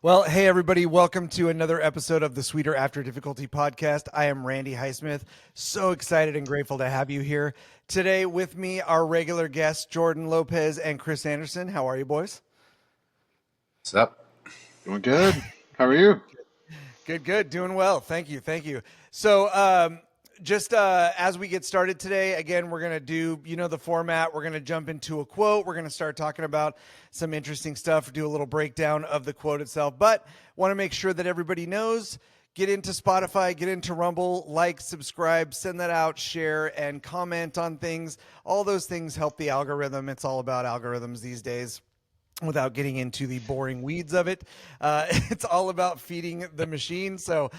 Well, hey, everybody, welcome to another episode of the Sweeter After Difficulty podcast. I am Randy Highsmith. So excited and grateful to have you here. Today with me, our regular guests, Jordan Lopez and Chris Anderson. How are you, boys? What's up? Doing good. How are you? Good, good. Doing well. Thank you. Thank you. So, just as we get started today, again, we're going to do, the format. We're going to jump into a quote. We're going to start talking about some interesting stuff, do a little breakdown of the quote itself. But want to make sure that everybody knows, get into Spotify, get into Rumble, like, subscribe, send that out, share, and comment on things. All those things help the algorithm. It's all about algorithms these days. Without getting into the boring weeds of it, it's all about feeding the machine. So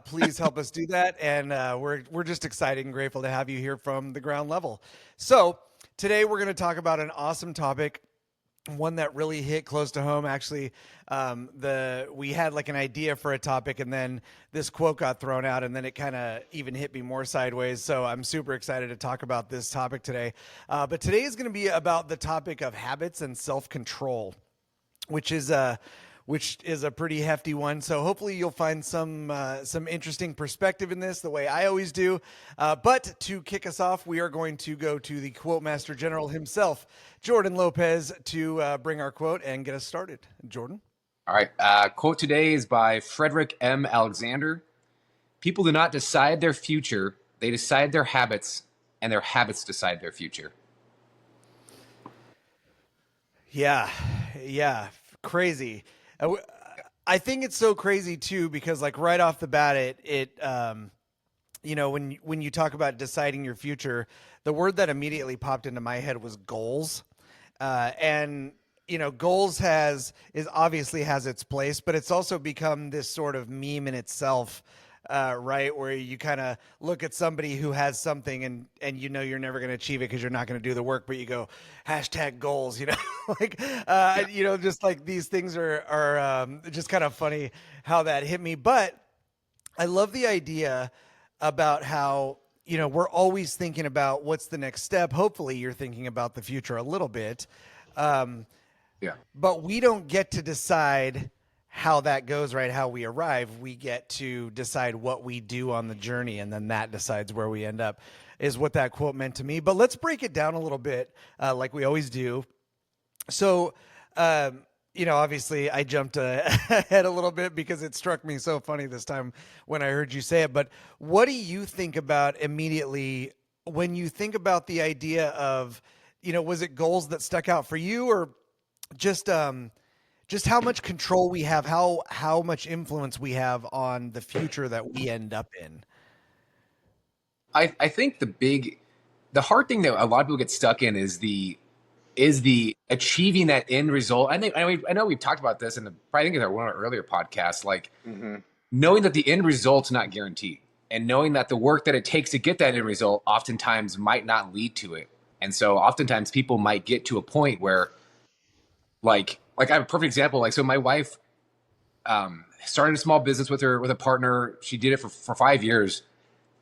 please help us do that. And we're just excited and grateful to have you here from the ground level. So today we're going to talk about an awesome topic, one that really hit close to home. Actually, we had like an idea for a topic, and then this quote got thrown out, and then it kind of even hit me more sideways. So I'm super excited to talk about this topic today. But today is going to be about the topic of habits and self-control, which is a pretty hefty one. So hopefully you'll find some interesting perspective in this, the way I always do. But to kick us off, we are going to go to the quote master general himself, Jordan Lopez, to bring our quote and get us started. Jordan? All right. Quote today is by Frederick M. Alexander. People do not decide their future. They decide their habits, and their habits decide their future. Yeah. Crazy. I think it's so crazy too, because like right off the bat, when you talk about deciding your future, the word that immediately popped into my head was goals. And goals obviously has its place, but it's also become this sort of meme in itself, right? Where you kind of look at somebody who has something and you're never going to achieve it because you're not going to do the work, but you go hashtag goals, just like these things are just kind of funny how that hit me. But I love the idea about how, we're always thinking about what's the next step. Hopefully you're thinking about the future a little bit. But we don't get to decide how that goes, right? How we arrive. We get to decide what we do on the journey, and then that decides where we end up, is what that quote meant to me. But let's break it down a little bit, like we always do. So, obviously I jumped ahead a little bit because it struck me so funny this time when I heard you say it. But what do you think about immediately when you think about the idea of, was it goals that stuck out for you, or just how much control we have, how much influence we have on the future that we end up in? I think the hard thing that a lot of people get stuck in is the achieving that end result. I know we've talked about this I think in one of our earlier podcasts, like knowing that the end result's not guaranteed, and knowing that the work that it takes to get that end result oftentimes might not lead to it. And so oftentimes people might get to a point where like I have a perfect example. Like, so my wife started a small business with a partner. She did it for 5 years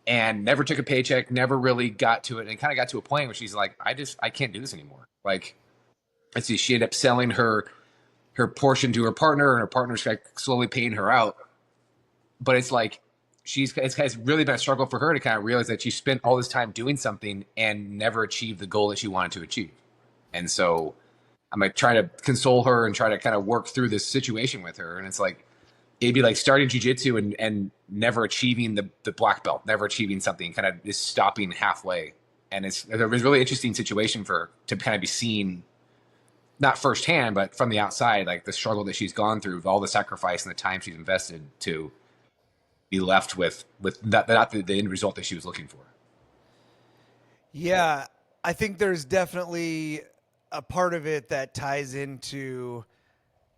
and never took a paycheck, never really got to it, and kind of got to a point where she's like, I can't do this anymore. Like, let's see, she ended up selling her portion to her partner, and her partner's like slowly paying her out. But it's like it's really been a struggle for her to kind of realize that she spent all this time doing something and never achieved the goal that she wanted to achieve. And so I'm like trying to console her and try to kind of work through this situation with her. And it's like, it'd be like starting jujitsu and never achieving the black belt, never achieving something, kind of just stopping halfway. And it's a really interesting situation for her to kind of be seen, not firsthand, but from the outside, like the struggle that she's gone through, all the sacrifice and the time she's invested to be left with not the end result that she was looking for. Yeah, I think there's definitely a part of it that ties into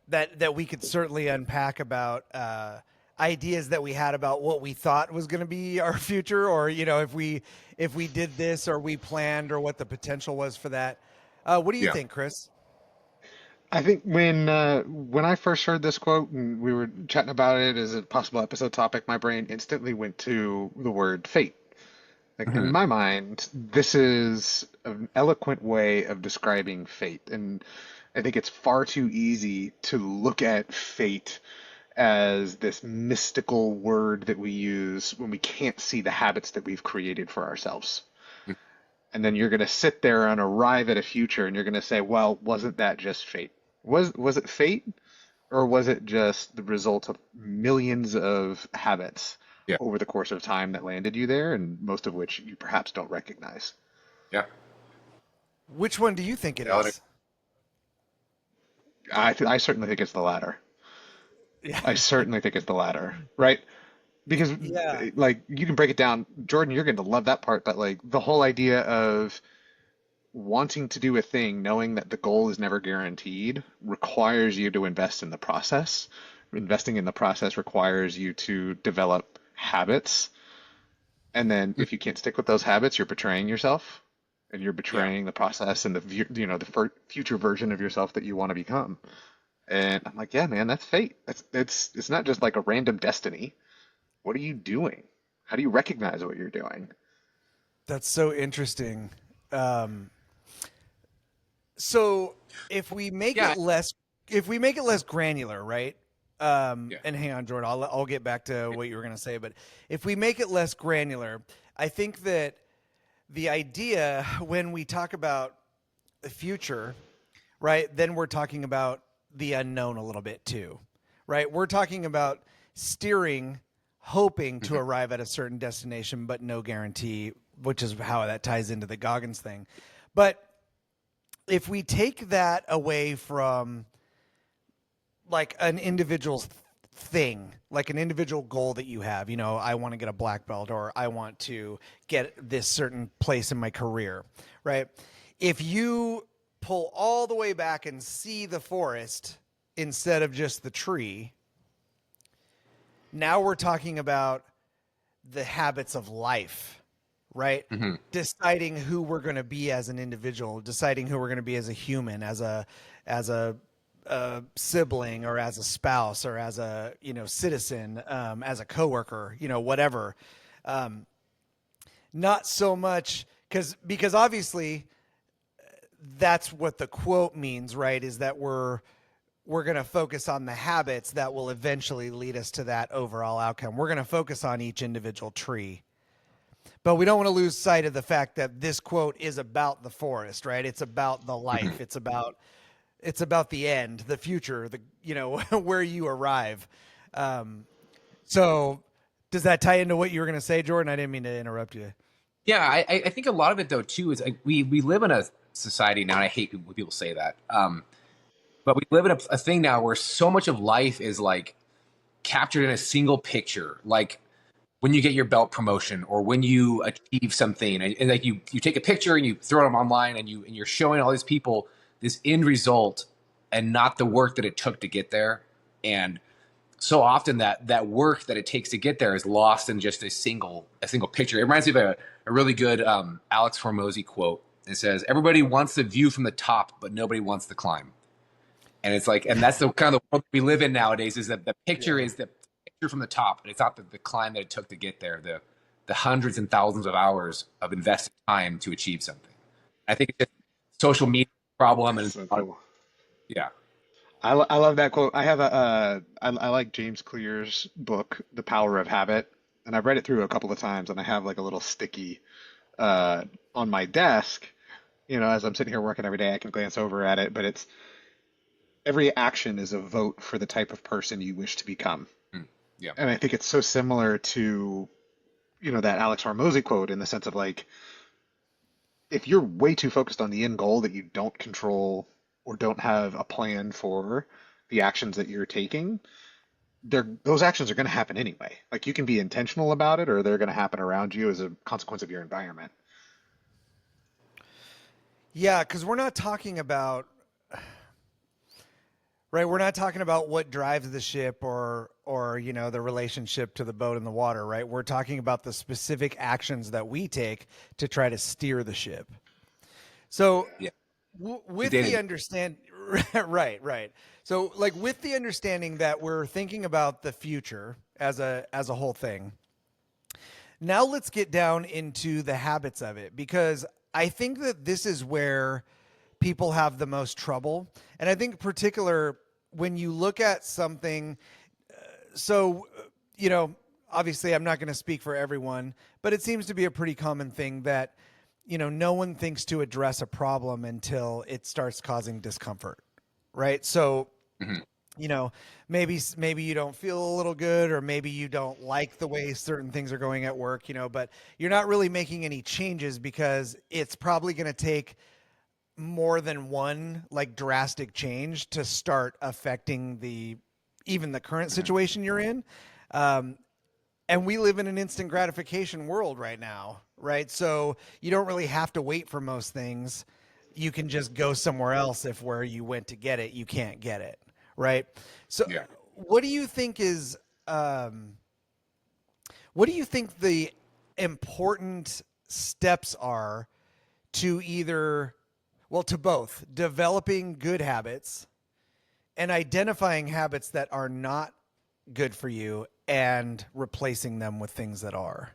that we could certainly unpack about ideas that we had about what we thought was going to be our future, or if we did this, or we planned, or what the potential was for that. What do you think, Chris? I think when I first heard this quote and we were chatting about it as a possible episode topic, my brain instantly went to the word fate. Like in my mind, this is an eloquent way of describing fate. And I think it's far too easy to look at fate as this mystical word that we use when we can't see the habits that we've created for ourselves. And then you're going to sit there and arrive at a future and you're going to say, well, wasn't that just fate? Was it fate, or was it just the result of millions of habits Yeah. over the course of time that landed you there, and most of which you perhaps don't recognize? Yeah. Which one do you think it Reality. is? I certainly think it's the latter. Yeah. I certainly think it's the latter, right? Because Yeah. like you can break it down, Jordan, you're going to love that part, but like the whole idea of wanting to do a thing, knowing that the goal is never guaranteed, requires you to invest in the process. Investing in the process requires you to develop habits. And then if you can't stick with those habits, you're betraying yourself and you're Yeah. betraying the process and the future version of yourself that you want to become. And I'm like, yeah, man, that's fate. It's not just like a random destiny. What are you doing? How do you recognize what you're doing? That's so interesting. Um, so if we make Yeah. it less, if we make it less granular, right? Yeah. And hang on, Jordan, I'll get back to what you were going to say, but if we make it less granular, I think that the idea when we talk about the future, right, then we're talking about the unknown a little bit too, right? We're talking about steering, hoping to arrive at a certain destination, but no guarantee, which is how that ties into the Goggins thing. But if we take that away from like an individual's thing, like an individual goal that you have, I want to get a black belt or I want to get this certain place in my career, right? If you pull all the way back and see the forest instead of just the tree, now we're talking about the habits of life, right? Deciding who we're going to be as an individual, deciding who we're going to be as a human, as a sibling, or as a spouse, or as a citizen, as a coworker, whatever. Not so much because obviously that's what the quote means, right? Is that we're going to focus on the habits that will eventually lead us to that overall outcome. We're going to focus on each individual tree. But we don't want to lose sight of the fact that this quote is about the forest, right? It's about the life. It's about the end, the future, where you arrive. So does that tie into what you were going to say, Jordan? I didn't mean to interrupt you. Yeah, I think a lot of it though too is like, we live in a society now, and I hate when people say that. But we live in a thing now where so much of life is like captured in a single picture, like when you get your belt promotion or when you achieve something, and like you take a picture and you throw them online, and you're showing all these people this end result and not the work that it took to get there. And so often that work that it takes to get there is lost in just a single picture. It reminds me of a really good Alex Hormozy quote. It says, "Everybody wants the view from the top, but nobody wants the climb." And it's like, and that's the kind of the world we live in nowadays, is that the picture is the picture from the top, and it's not the climb that it took to get there, the hundreds and thousands of hours of invested time to achieve something. I think it's just social media problem, and So cool. yeah, I love that quote. I have I like James Clear's book, The Power of Habit, and I've read it through a couple of times, and I have like a little sticky on my desk. As I'm sitting here working every day, I can glance over at it, but it's every action is a vote for the type of person you wish to become. yeah, And I think it's so similar to, that Alex Hormozy quote, in the sense of like, if you're way too focused on the end goal that you don't control or don't have a plan for the actions that you're taking, those actions are going to happen anyway. Like you can be intentional about it, or they're going to happen around you as a consequence of your environment. Yeah, because we're not talking about right. We're not talking about what drives the ship or the relationship to the boat in the water, right? We're talking about the specific actions that we take to try to steer the ship. So yeah. with Identity. the understand right. So like with the understanding that we're thinking about the future as a whole thing. Now let's get down into the habits of it, because I think that this is where people have the most trouble. And I think particular when you look at something, so, obviously I'm not going to speak for everyone, but it seems to be a pretty common thing that, no one thinks to address a problem until it starts causing discomfort. Right. So, maybe you don't feel a little good, or maybe you don't like the way certain things are going at work, but you're not really making any changes because it's probably going to take more than one like drastic change to start affecting even the current situation you're in. And we live in an instant gratification world right now, right? So you don't really have to wait for most things. You can just go somewhere else if where you went to get it, you can't get it, right? So what do you think the important steps are to to both developing good habits and identifying habits that are not good for you and replacing them with things that are?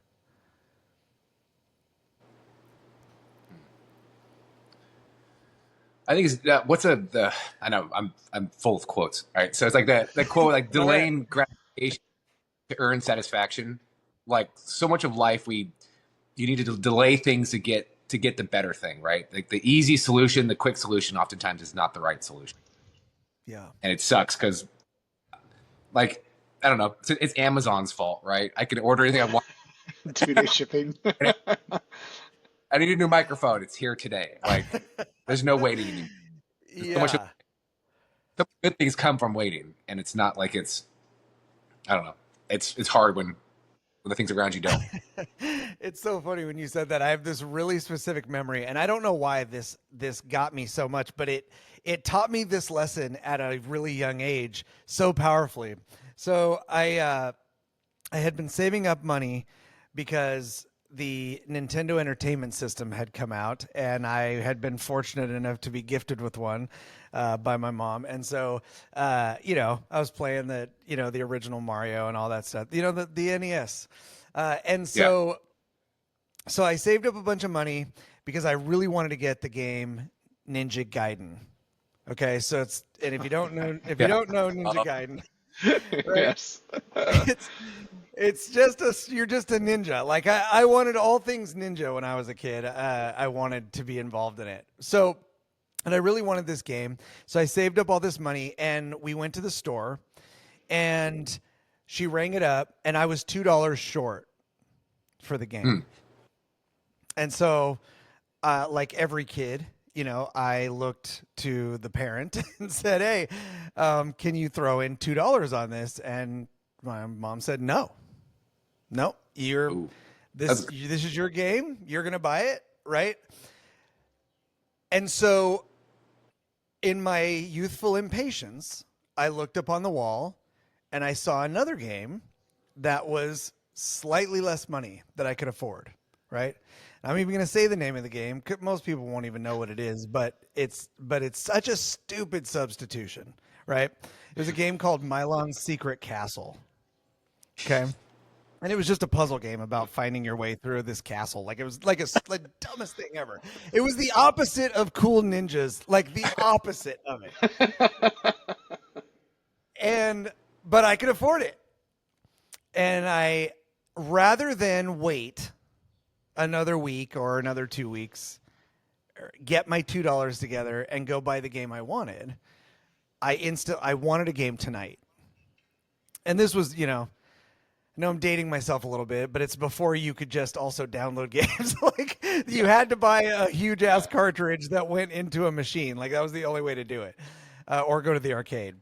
I think I know I'm full of quotes. All right. So it's like the quote, like delaying gratification to earn satisfaction. Like so much of life, you need to delay things to get the better thing, right? Like the easy solution, the quick solution oftentimes is not the right solution. Yeah. And it sucks because like, I don't know, it's Amazon's fault, right? I can order anything I want. 2-day shipping. I need a new microphone. It's here today. Like, there's no waiting anymore. Yeah. Some good things come from waiting, and it's not like I don't know. It's hard when the things around you don't. It's so funny when you said that. I have this really specific memory, and I don't know why this got me so much, but it taught me this lesson at a really young age so powerfully. So I had been saving up money because the Nintendo Entertainment System had come out, and I had been fortunate enough to be gifted with one by my mom. And so, I was playing the original Mario and all that stuff, the NES. So I saved up a bunch of money because I really wanted to get the game Ninja Gaiden. Okay. So if you don't know Ninja Gaiden, right? Yes. It's just you're just a ninja. Like I wanted all things ninja when I was a kid. I wanted to be involved in it. So, and I really wanted this game. So I saved up all this money and we went to the store and she rang it up and I was $2 short for the game. And so, like every kid, I looked to the parent and said, "Hey, can you throw in $2 on this?" And my mom said, "No, this is your game. You're gonna buy it, right?" And so, in my youthful impatience, I looked up on the wall, and I saw another game that was slightly less money that I could afford, right? I'm even going to say the name of the game. Most people won't even know what it is, but it's such a stupid substitution, right? It was a game called Milon's Secret Castle. Okay. And it was just a puzzle game about finding your way through this castle. Like it was like the dumbest thing ever. It was the opposite of Cool Ninjas, like the opposite of it. But I could afford it. And rather than wait another week or another 2 weeks, get my $2 together and go buy the game I wanted, I wanted a game tonight. And this was, I know I'm dating myself a little bit, but it's before you could just also download games. Like you had to buy a huge ass cartridge that went into a machine. Like that was the only way to do it, or go to the arcade.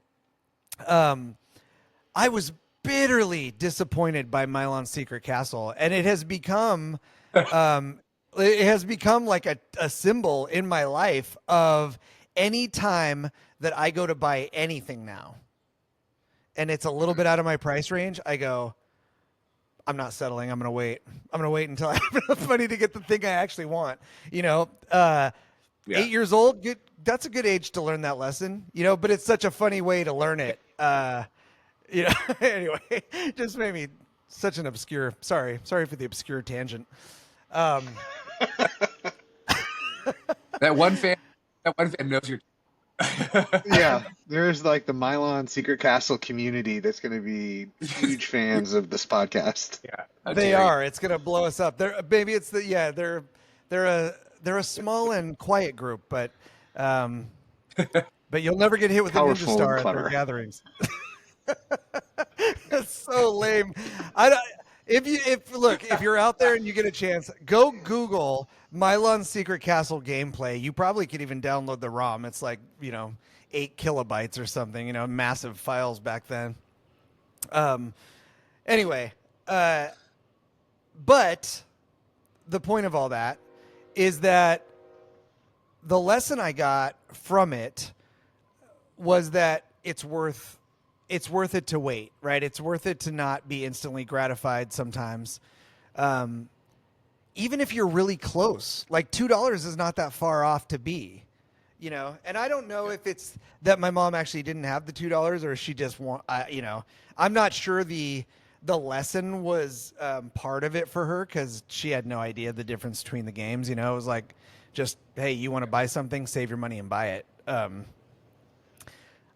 I was bitterly disappointed by Milon's Secret Castle, and it has become like a symbol in my life of any time that I go to buy anything now, and it's a little bit out of my price range, I go, I'm not settling. I'm going to wait until I have enough money to get the thing I actually want. 8 years old, good. That's a good age to learn that lesson, but it's such a funny way to learn it. Anyway, just made me such an obscure, sorry for the obscure tangent. That one fan That one fan knows you're. Yeah, there's like the Mylon Secret Castle community that's going to be huge fans of this podcast. Yeah, how They dare you. are. It's gonna blow us up. They're maybe it's the yeah. They're a small and quiet group, um, but you'll never get hit with a ninja Powerful and star at their clever. gatherings. That's so lame. I don't, if you're out there and you get a chance, go Google Mylon Secret Castle gameplay. You probably could even download the ROM. It's like 8 kilobytes or something. Massive files back then. Anyway, but the point of all that is that the lesson I got from it was that it's worth it to wait, right? It's worth it to not be instantly gratified sometimes. Even if you're really close, like $2 is not that far off to be, and I don't know if it's that my mom actually didn't have the $2 or she just I'm not sure the lesson was part of it for her because she had no idea the difference between the games. It was like, just, hey, you want to buy something, save your money and buy it.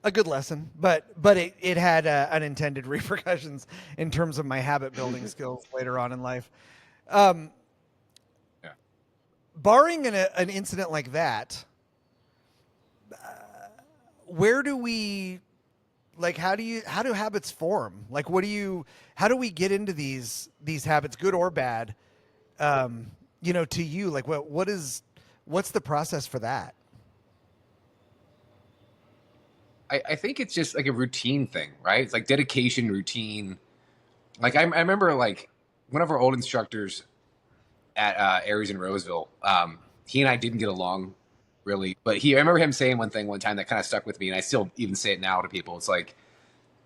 A good lesson, but it had unintended repercussions in terms of my habit building skills later on in life. Yeah. Barring an incident like that, where do we, like, how do habits form? Like, how do we get into these habits, good or bad? To you, like, what's the process for that? I think it's just like a routine thing, right? It's like dedication, routine. Like I remember like one of our old instructors at Aries in Roseville. He and I didn't get along really, but I remember him saying one thing one time that kind of stuck with me, and I still even say it now to people. It's like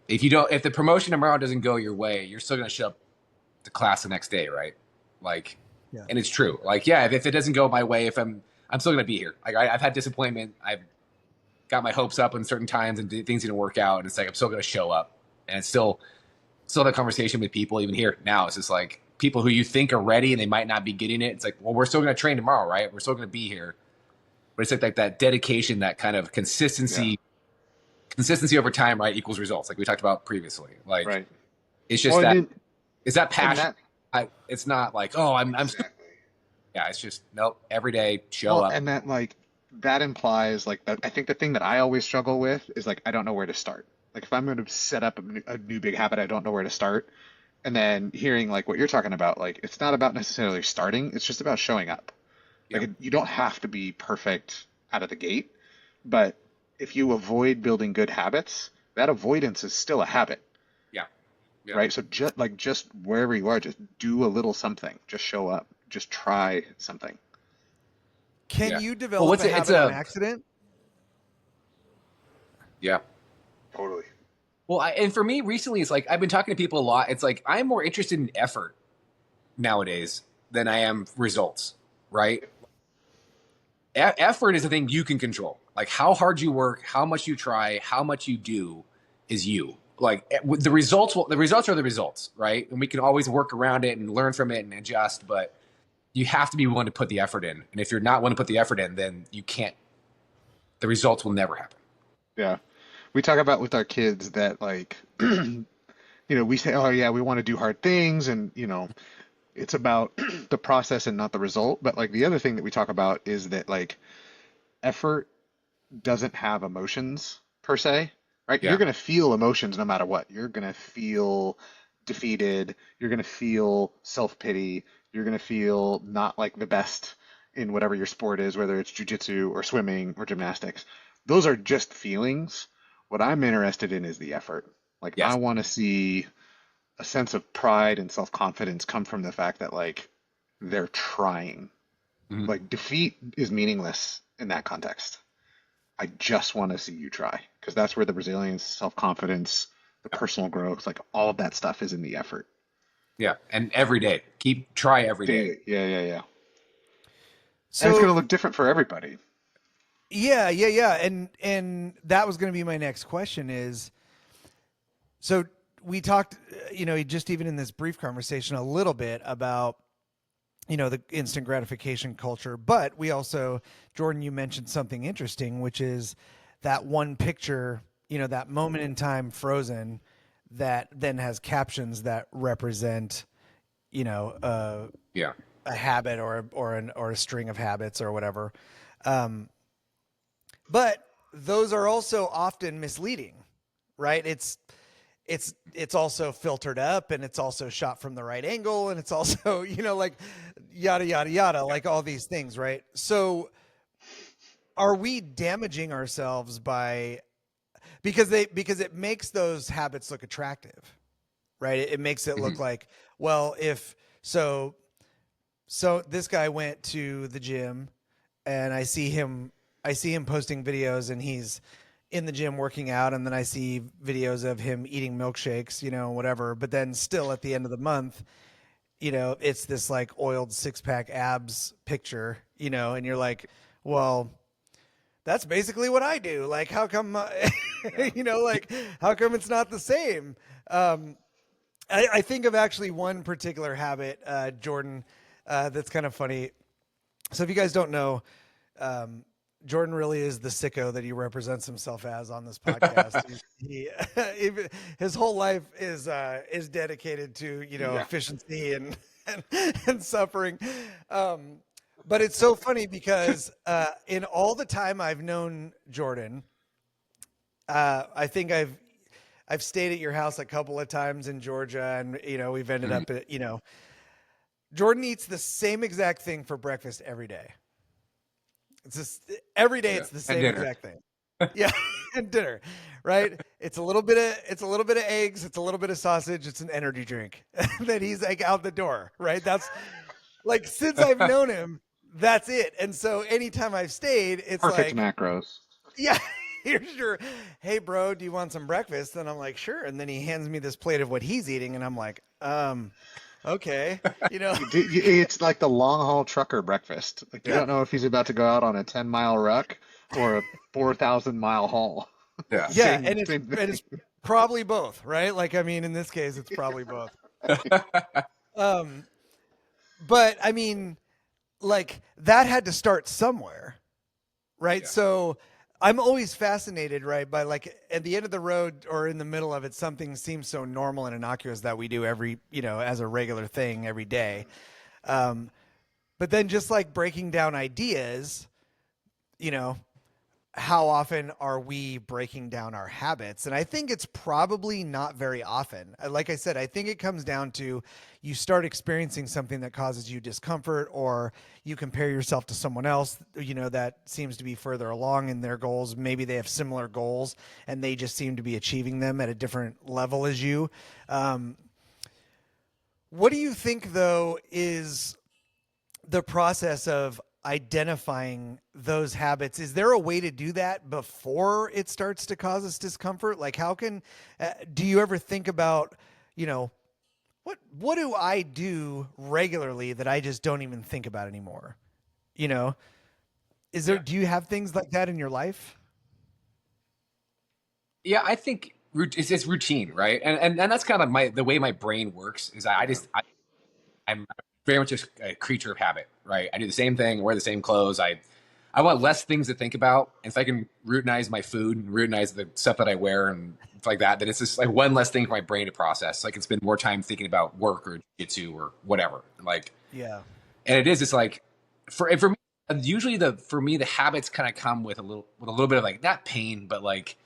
if the promotion tomorrow doesn't go your way, you're still going to show up to class the next day, right? Like, Yeah. And it's true. Like, yeah, if it doesn't go my way, if I'm still going to be here. Like I've had disappointment. I've got my hopes up in certain times and things didn't work out, and it's like I'm still going to show up, and it's still that conversation with people even here now. It's just like people who you think are ready and they might not be getting it. It's like, well, we're still going to train tomorrow, right? We're still going to be here, but it's like that dedication, that kind of consistency over time, right, equals results, like we talked about previously. Like, Right. it's just is that passion. It's not like, oh, I'm exactly. yeah, it's just nope. Every day, show up. And that implies like that. I think the thing that I always struggle with is like I don't know where to start. Like if I'm going to set up a new big habit, I don't know where to start. And then hearing like what you're talking about, like it's not about necessarily starting. It's just about showing up. Like you don't have to be perfect out of the gate, but if you avoid building good habits, that avoidance is still a habit. Yeah. Right. So just wherever you are, just do a little something. Just show up. Just try something. Can you develop a habit on accident? Yeah. Totally. Well, and for me recently, it's like I've been talking to people a lot. It's like I'm more interested in effort nowadays than I am results, right? Effort is the thing you can control. Like how hard you work, how much you try, how much you do is you. Like the results are the results, right? And we can always work around it and learn from it and adjust, but you have to be willing to put the effort in. And if you're not willing to put the effort in, then you can't, the results will never happen. Yeah. We talk about with our kids that like, we say, oh yeah, we want to do hard things and, it's about the process and not the result. But like the other thing that we talk about is that like effort doesn't have emotions per se, right? Yeah. You're going to feel emotions no matter what. You're going to feel defeated. You're going to feel self-pity. You're going to feel not like the best in whatever your sport is, whether it's jujitsu or swimming or gymnastics. Those are just feelings. What I'm interested in is the effort. Like Yes. I want to see a sense of pride and self-confidence come from the fact that like they're trying. Mhm. Like defeat is meaningless in that context. I just want to see you try because that's where the resilience, self-confidence, the personal growth, like all of that stuff is in the effort. Yeah. And every day, try every day. Yeah. So And it's going to look different for everybody. Yeah. And that was going to be my next question is, so we talked, just even in this brief conversation a little bit about the instant gratification culture. But we also, Jordan, you mentioned something interesting, which is that one picture, that moment in time frozen that then has captions that represent, you know, uh, Yeah. a habit or a string of habits or whatever. Um, but those are also often misleading, right? It's also filtered up, and it's also shot from the right angle, and it's also like yada yada yada, like all these things, right? So are we damaging ourselves by because it makes those habits look attractive, right? It makes it Hmm. look like, well, if so so this guy went to the gym, and I see him posting videos, and he's in the gym working out, and then I see videos of him eating milkshakes, whatever. But then still at the end of the month, it's this like oiled six-pack abs picture, and you're like, well, that's basically what I do. Like, how come, like, how come it's not the same? Um, I think of actually one particular habit, Jordan, that's kind of funny. So if you guys don't know, um, Jordan really is the sicko that he represents himself as on this podcast. Even his whole life is dedicated to Yeah. efficiency and, and suffering. Um, but it's so funny because in all the time I've known Jordan, I think I've stayed at your house a couple of times in Georgia, and we've ended Hmm. up at Jordan eats the same exact thing for breakfast every day. It's just every day Yeah. it's the And same dinner. exact thing. Yeah, and dinner, right? It's a little bit of eggs, it's a little bit of sausage, it's an energy drink. That he's like out the door, right? That's like since I've known him, that's it. And so anytime I've stayed, it's Perfect like, macros. yeah, here's your, hey bro, do you want some breakfast? And I'm like, sure. And then he hands me this plate of what he's eating, and I'm like, okay, you know. It's like the long haul trucker breakfast. Like you Yeah. don't know if he's about to go out on a 10-mile ruck or a 4,000-mile haul. Yeah. Yeah, Same and it's same and thing. it's probably both, right? Like, I mean, in this case, it's probably both. Um, but I mean, like that had to start somewhere, right? Yeah. So I'm always fascinated, right, by like at the end of the road or in the middle of it, something seems so normal and innocuous that we do every, as a regular thing every day. Um, but then just like breaking down ideas, you know, how often are we breaking down our habits? And I think it's probably not very often. Like I said, I think it comes down to you start experiencing something that causes you discomfort, or you compare yourself to someone else, that seems to be further along in their goals. Maybe they have similar goals and they just seem to be achieving them at a different level as you. Um, what do you think, though, is the process of identifying those habits? Is there a way to do that before it starts to cause us discomfort? Like, how can do you ever think about, you know what do I do regularly that I just don't even think about anymore? you know is there Yeah. Do you have things like that in your life? Yeah. I think it's routine, right? And that's kind of the way my brain works is Yeah. I'm very much a creature of habit, right? I do the same thing, wear the same clothes. I want less things to think about. If I can routinize my food and routinize the stuff that I wear and stuff like that, then it's just like one less thing for my brain to process. So I can spend more time thinking about work or jitsu or whatever. Like, Yeah. and it is, it's like for me, usually for me, the habits kind of come with a little bit of like, not pain, but like,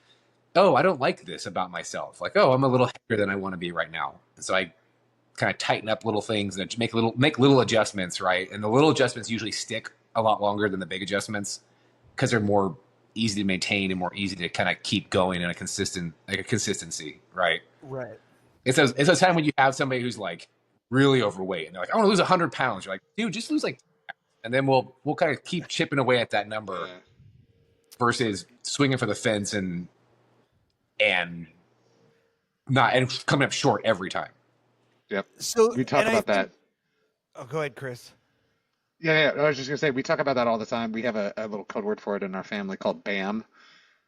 oh, I don't like this about myself. Like, oh, I'm a little heavier than I want to be right now. And so I kind of tighten up little things and make little adjustments, right? And the little adjustments usually stick a lot longer than the big adjustments because they're more easy to maintain and more easy to kind of keep going in a consistency, right? Right. It's a time when you have somebody who's like really overweight and they're like, I want to lose 100 pounds. You're like, dude, just lose like, and then we'll kind of keep chipping away at that number Yeah. versus swinging for the fence and not and coming up short every time. Yep. So, We talk and I about think, that. oh, go ahead, Chris. Yeah, yeah. I was just gonna say we talk about that all the time. We have a little code word for it in our family called BAM,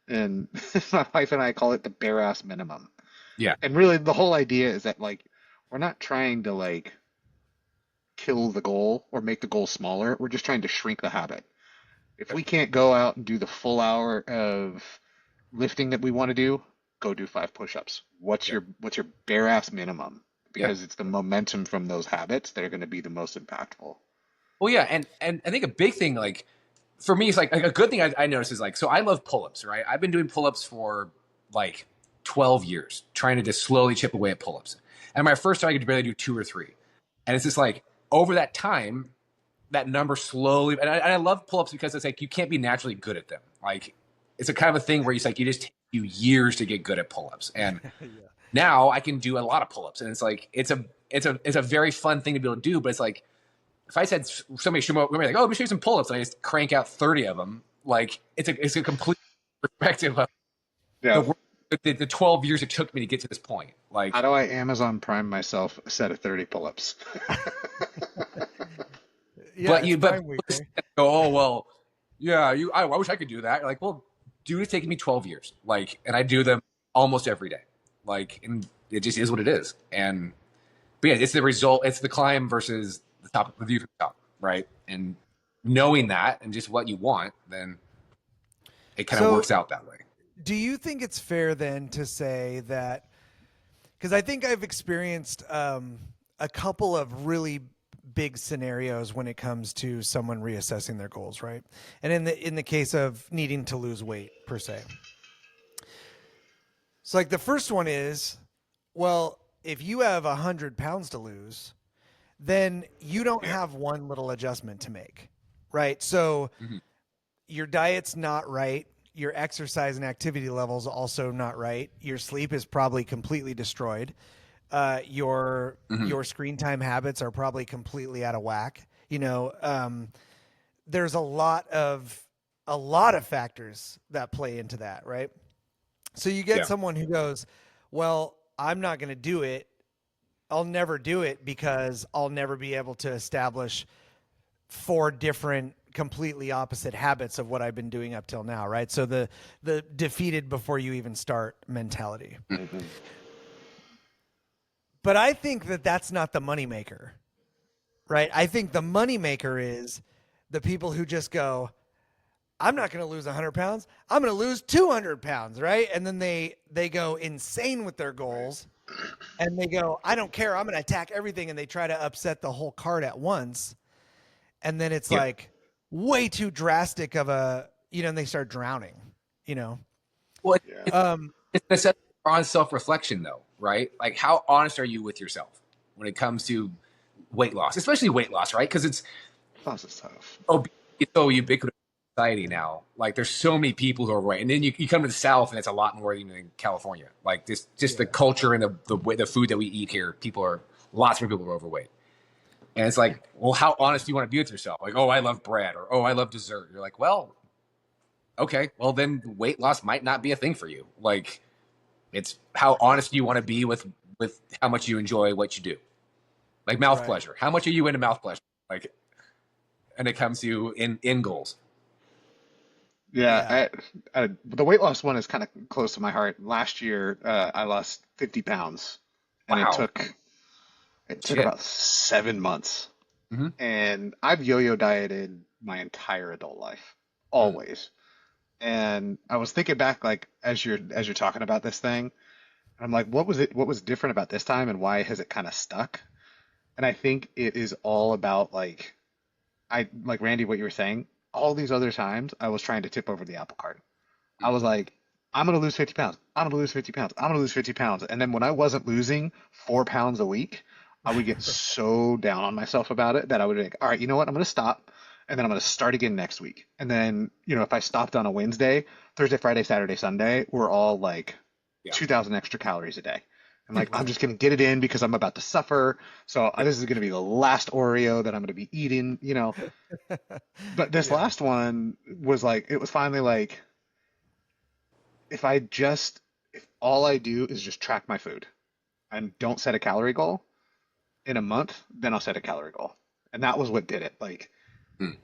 and my wife and I call it the bare ass minimum. Yeah. And really, the whole idea is that like we're not trying to like kill the goal or make the goal smaller. We're just trying to shrink the habit. If we can't go out and do the full hour of lifting that we want to do, go do 5 push-ups. Yeah. What's your bare ass minimum? Yeah. Because it's the momentum from those habits that are going to be the most impactful. Well, yeah, and I think a big thing, like for me, is like a good thing I noticed is like, so I love pull-ups, right? I've been doing pull-ups for like 12 years, trying to just slowly chip away at pull-ups. And my first time I could barely do 2 or 3, and it's just like over that time, that number slowly. And I love pull-ups because it's like you can't be naturally good at them. Like it's a kind of a thing where it's like you just take you years to get good at pull-ups, and Yeah. now I can do a lot of pull-ups, and it's like it's a very fun thing to be able to do, but it's like if I said somebody should like, oh, let me show you some pull-ups, and I just crank out 30 of them, like it's a complete perspective of Yeah. the 12 years it took me to get to this point. Like, How do I Amazon Prime myself a set of 30 pull-ups? Yeah, but it's but Prime Week, right? go, oh well, yeah, I wish I could do that. Like, well, dude, it's taken me 12 years, like, and I do them almost every day, like, and it just is what it is. And but yeah, it's the result, it's the climb versus the view from the top, right? And knowing that and just what you want, then it kind of So works out that way. do you think it's fair then to say that, because I think I've experienced a couple of really big scenarios when it comes to someone reassessing their goals, right? And in the case of needing to lose weight per se. So like the first one is, well, if you have 100 pounds to lose, then you don't have one little adjustment to make, right? So Mhm. your diet's not right. Your exercise and activity levels also not right. Your sleep is probably completely destroyed. Your screen time habits are probably completely out of whack. There's a lot of factors that play into that, right? So you get Yeah. someone who goes, "Well, I'm not going to do it. I'll never do it because I'll never be able to establish 4 different completely opposite habits of what I've been doing up till now," right? So the defeated before you even start mentality. Mhm. But I think that that's not the moneymaker, right? I think the moneymaker is the people who just go, "I'm not going to lose 100 pounds. I'm going to lose 200 pounds," right? And then they go insane with their goals, and they go, "I don't care. I'm going to attack everything," and they try to upset the whole cart at once. And then it's Yeah. like way too drastic of a, and they start drowning, Well, Yeah. it's necessary for honest self-reflection, though, right? Like, how honest are you with yourself when it comes to weight loss, especially weight loss, right? Because it's Lots of stuff. so ubiquitous in society now. Like, there's so many people who are overweight, and then you come to the South, and it's a lot more even in California. Like, this just the culture and the food that we eat here, lots more people are overweight. And it's like, well, how honest do you want to be with yourself? Like, oh, I love bread, or oh, I love dessert. You're like, well, okay, well then weight loss might not be a thing for you. Like, it's how honest do you want to be with how much you enjoy what you do. Like mouth Right. pleasure. How much are you into mouth pleasure? Like, and it comes to in goals. Yeah, the weight loss one is kind of close to my heart. Last year, I lost 50 pounds, and Wow. it took Shit. about 7 months. Mhm. And I've yo-yo dieted my entire adult life, always. And I was thinking back, like as you're talking about this thing, and I'm like, what was different about this time, and why has it kind of stuck? And I think it is all about like Randy, what you were saying. All these other times, I was trying to tip over the apple cart. I was like, I'm gonna lose 50 pounds. I'm gonna lose 50 pounds. I'm gonna lose 50 pounds. And then when I wasn't losing 4 pounds a week, I would get so down on myself about it that I would be like, all right, you know what? I'm gonna stop, and then I'm gonna start again next week. And then, if I stopped on a Wednesday, Thursday, Friday, Saturday, Sunday, we're all like Yeah. 2,000 extra calories a day. I'm like, I'm just gonna get it in because I'm about to suffer. So this is gonna be the last Oreo that I'm gonna be eating. But this Yeah. last one was like, it was finally like, if all I do is just track my food and don't set a calorie goal in a month, then I'll set a calorie goal. And that was what did it. Like,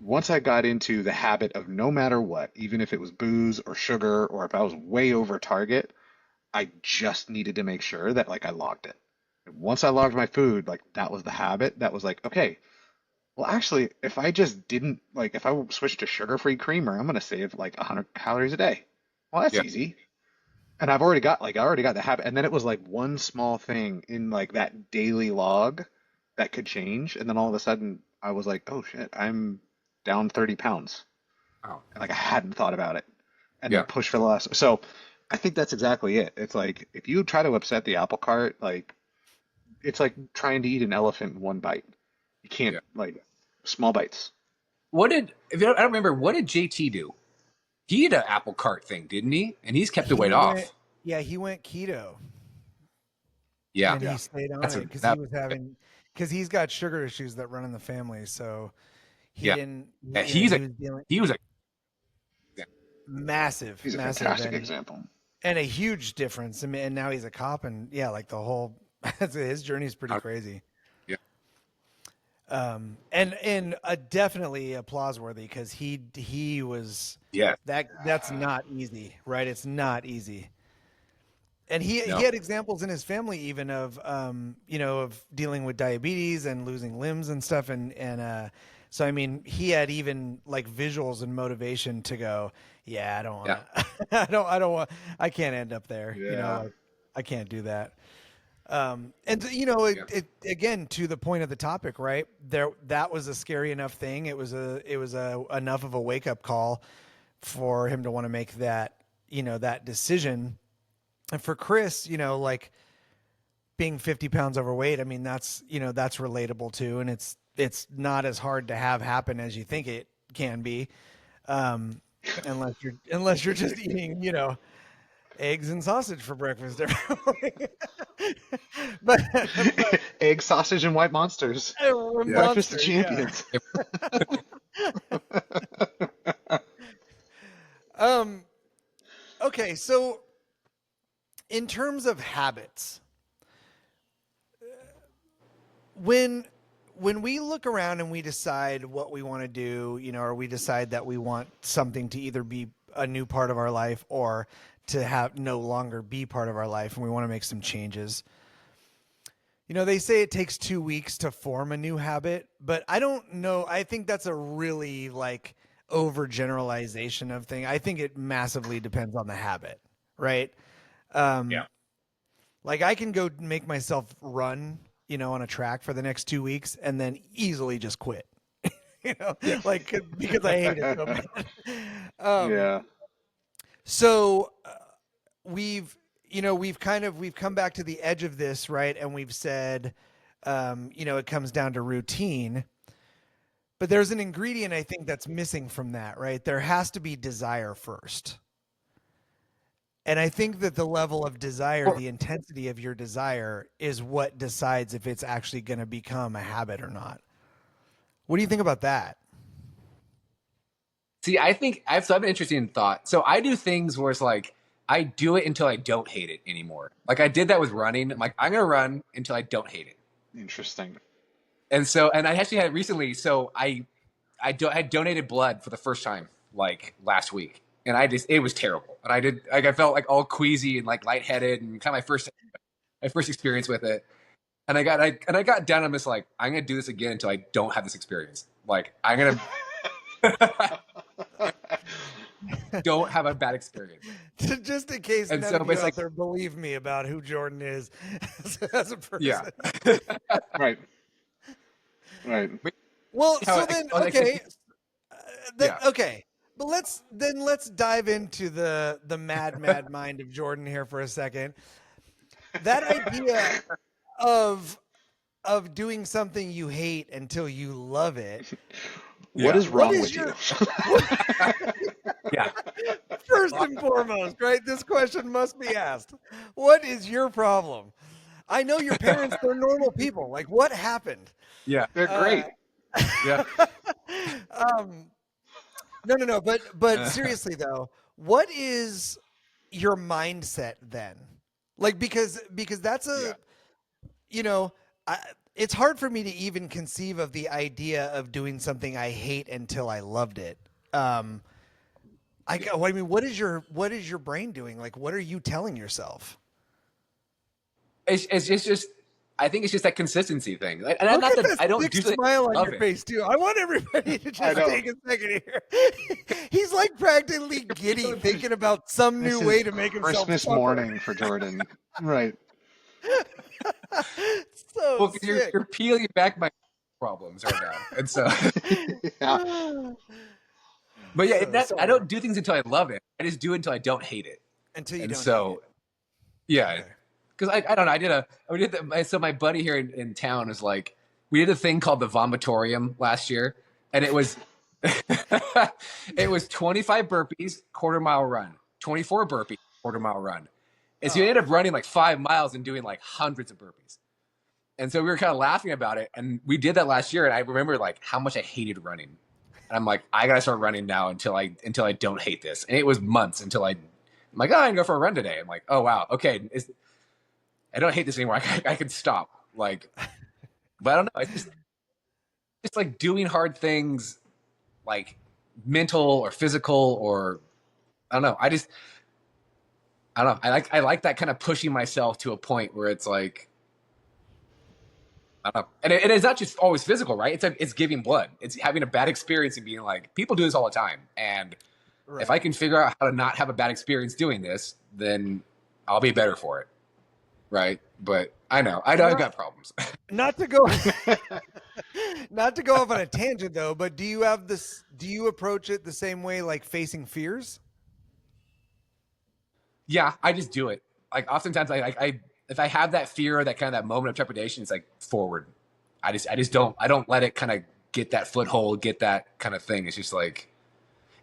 once I got into the habit of no matter what, even if it was booze or sugar or if I was way over target, I just needed to make sure that like I logged it. And once I logged my food, like that was the habit. That was like, okay, Well, actually, if I just didn't like, if I switched to sugar-free creamer, I'm gonna save like 100 calories a day. Well, that's Yeah. easy. And I already got the habit. And then it was like one small thing in like that daily log that could change. And then all of a sudden I was like, oh shit, I'm down 30 pounds. Oh, And like I hadn't thought about it. And then yeah. push for the last. So I think that's exactly it. It's like if you try to upset the apple cart, like it's like trying to eat an elephant in one bite. You can't Yeah. like small bites. What did if you don't, I don't remember what did JT do? He did an apple cart thing, didn't he? And he's kept the weight He went, off. yeah, he went keto Yeah. and he Yeah. stayed on That's it a because he that was having, because he's got sugar issues that run in the family. So he yeah. didn't, Yeah, he was dealing he was a yeah. massive, He's a massive, fantastic example. and a huge difference. I mean, and now he's a cop, and yeah, like the whole his journey is pretty Out- crazy. yeah. And definitely applause worthy because he was Yeah. that's not easy, right? It's not easy. And he No. had examples in his family even of of dealing with diabetes and losing limbs and stuff, and so I mean he had even like visuals and motivation to go, yeah, I don't want to I don't want, I can't end up there, Yeah. like I can't do that. And it again, to the point of the topic, right there, that was a scary enough thing. It was enough of a wake up call for him to want to make that that decision. And for Chris, like being 50 pounds overweight, I mean, that's relatable too. And it's not as hard to have happen as you think it can be. Unless you're just eating, eggs and sausage for breakfast every morning. but Egg, sausage, and white monsters. we're Yeah. Breakfast of monsters, yeah. champions. Okay, so in terms of habits, when we look around and we decide what we want to do, or we decide that we want something to either be a new part of our life or to have no longer be part of our life, and we want to make some changes. They say it takes 2 weeks to form a new habit, but I don't know. I think that's a really like overgeneralization of thing. I think it massively depends on the habit, right? Yeah. Like I can go make myself run, on a track for the next 2 weeks and then easily just quit, like because I hate it so bad. Yeah. So we've come back to the edge of this, right? And we've said, it comes down to routine, but there's an ingredient I think that's missing from that, right? There has to be desire first. And I think that the level of desire, the intensity of your desire is what decides if it's actually going to become a habit or not. What do you think about that? See, I think I have an interesting thought. So I do things where it's like I do it until I don't hate it anymore. Like I did that with running. I'm like, I'm gonna run until I don't hate it. Interesting. And I actually had recently. So I had donated blood for the first time like last week, and it was terrible. And I felt like all queasy and like lightheaded and kind of my first experience with it. And I got down. I'm just like, I'm gonna do this again until I don't have this experience. Like I'm gonna don't have a bad experience. Just in case And none so of you it's out like- there believe me about who Jordan is as a person. Yeah. Right. Right. Well, How so I- then, like- okay, Yeah. okay, but let's dive into the mad mind of Jordan here for a second. That idea of doing something you hate until you love it. What Yeah. is wrong What is with your- you? Yeah. First and foremost, right? This question must be asked. What is your problem? I know your parents, they're normal people. Like, what happened? Yeah. They're great. Yeah. No. But seriously though, what is your mindset then? Like, because that's it's hard for me to even conceive of the idea of doing something I hate until I loved it. I mean, what is your brain doing? Like, what are you telling yourself? It's just I think it's just that consistency thing. And I'm Look not at that that I don't big do that. smile on Love your it. face too. I want everybody to I just know. take a second here. He's like practically giddy, thinking about some This new way is to make himself Christmas chuckle. morning for Jordan. Right. So Well, 'cause sick. you're peeling back my problems right now, and so. Yeah. But yeah, So I sorry don't do things until I love it. I just do it until I don't hate it. until you And don't hate so, it. yeah, Okay. because I don't know. So my buddy here in town is like, we did a thing called the vomitorium last year, and it was, it was 25 burpees, quarter mile run, 24 burpees, quarter mile run. And so you ended up running like 5 miles and doing like hundreds of burpees. And so we were kind of laughing about it. And we did that last year. And I remember like how much I hated running. And I'm like, I gotta start running now until I don't hate this. And it was months until I'm like, oh, I can go for a run today. I'm like, oh wow, okay, I don't hate this anymore. I can stop. Like, but I don't know. It's just like doing hard things, like mental or physical, or I don't know. I don't know. I like that kind of pushing myself to a point where it's like, I don't know. And it's not just always physical, right? It's giving blood. It's having a bad experience and being like, people do this all the time. And Right. if I can figure out how to not have a bad experience doing this, then I'll be better for it. Right. But I know I've got problems. Not to go not to go off on a tangent though, but do you approach it the same way, like facing fears? Yeah, I just do it. Like oftentimes I if I have that fear or that kind of that moment of trepidation, it's like forward. I just don't let it kind of get that foothold, get that kind of thing. It's just like,